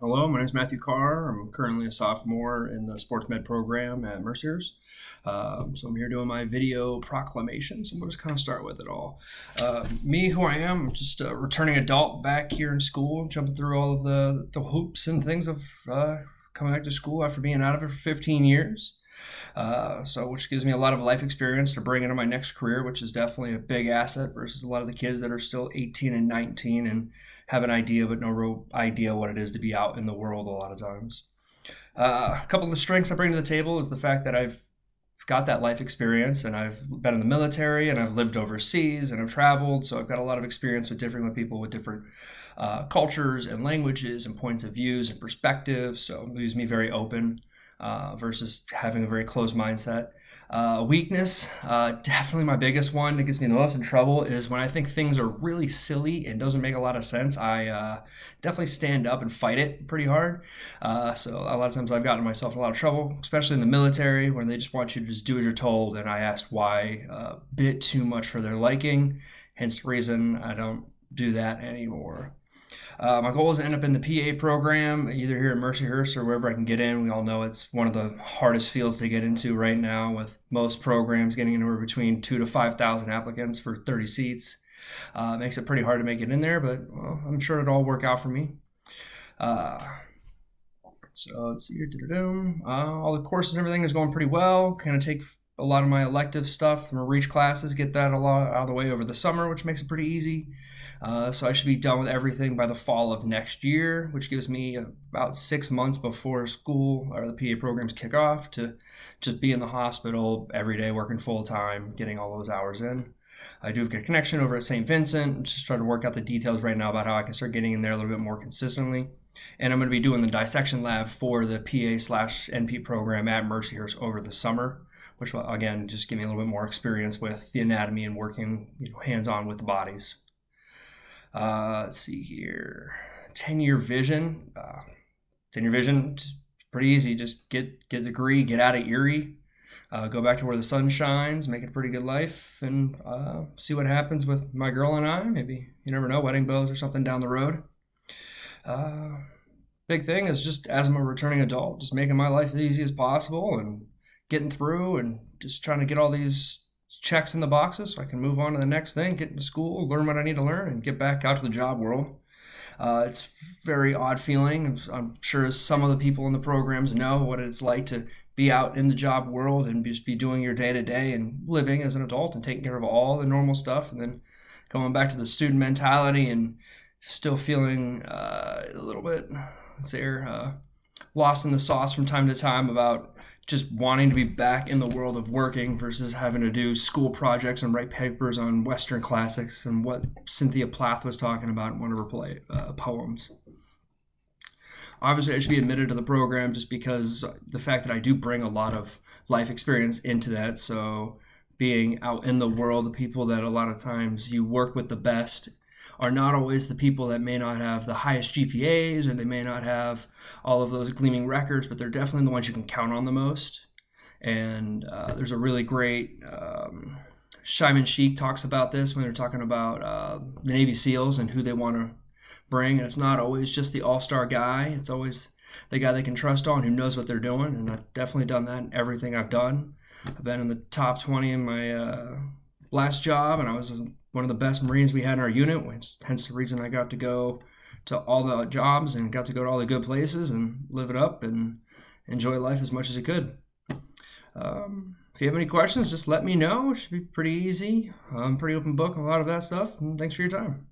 Hello, my name is Matthew Carr. I'm currently a sophomore in the sports med program at Mercer's. So I'm here doing my video proclamation. So we'll just kind of start with it all. Me, who I am, I'm just a returning adult back here in school, jumping through all of the hoops and things of coming back to school after being out of it for 15 years. Which gives me a lot of life experience to bring into my next career, which is definitely a big asset versus a lot of the kids that are still 18 and 19 and have an idea but no real idea what it is to be out in the world a lot of times. A couple of the strengths I bring to the table is the fact that I've got that life experience and I've been in the military and I've lived overseas and I've traveled, so I've got a lot of experience with differing with people with different cultures and languages and points of views and perspectives, so it leaves me very open versus having a very closed mindset. Weakness, definitely my biggest one that gets me the most in trouble is when I think things are really silly and doesn't make a lot of sense. I definitely stand up and fight it pretty hard. So a lot of times I've gotten myself in a lot of trouble, especially in the military, when they just want you to just do as you're told, and I asked why a bit too much for their liking, hence the reason I don't do that anymore. My goal is to end up in the PA program, either here at Mercyhurst or wherever I can get in. We all know it's one of the hardest fields to get into right now, with most programs getting anywhere between 2,000 to 5,000 applicants for 30 seats. Makes it pretty hard to make it in there, but I'm sure it'll all work out for me. So let's see here. All the courses and everything is going pretty well. Kind of take a lot of my elective stuff from reach classes, get that a lot out of the way over the summer, which makes it pretty easy. So I should be done with everything by the fall of next year, which gives me about 6 months before school or the PA programs kick off to just be in the hospital every day, working full time, getting all those hours in. I do have a connection over at St. Vincent. I'm just trying to work out the details right now about how I can start getting in there a little bit more consistently. And I'm going to be doing the dissection lab for the PA/NP program at Mercyhurst over the summer, which will, again, just give me a little bit more experience with the anatomy and working hands-on with the bodies. Let's see here. 10-year vision. 10-year vision, just pretty easy. Just get a degree, get out of Erie, go back to where the sun shines, make it a pretty good life, and see what happens with my girl and I. Maybe, you never know, wedding bells or something down the road. Big thing is just, as I'm a returning adult, just making my life as easy as possible and getting through and just trying to get all these checks in the boxes so I can move on to the next thing, get into school, learn what I need to learn, and get back out to the job world. It's a very odd feeling. I'm sure some of the people in the programs know what it's like to be out in the job world and just be doing your day-to-day and living as an adult and taking care of all the normal stuff, and then going back to the student mentality and still feeling a little bit, lost in the sauce from time to time about just wanting to be back in the world of working versus having to do school projects and write papers on Western classics and what Cynthia Plath was talking about in one of her poems. Obviously, I should be admitted to the program just because the fact that I do bring a lot of life experience into that. So being out in the world, the people that a lot of times you work with the best are not always the people that may not have the highest GPAs, or they may not have all of those gleaming records, but they're definitely the ones you can count on the most. And there's a really great, Shimon Sheik talks about this when they're talking about the Navy SEALs and who they want to bring. And it's not always just the all-star guy. It's always the guy they can trust on, who knows what they're doing. And I've definitely done that in everything I've done. I've been in the top 20 in my last job, and I was one of the best Marines we had in our unit, which hence the reason I got to go to all the jobs and got to go to all the good places and live it up and enjoy life as much as I could. If you have any questions, just let me know. It should be pretty easy. I'm pretty open book on a lot of that stuff, and thanks for your time.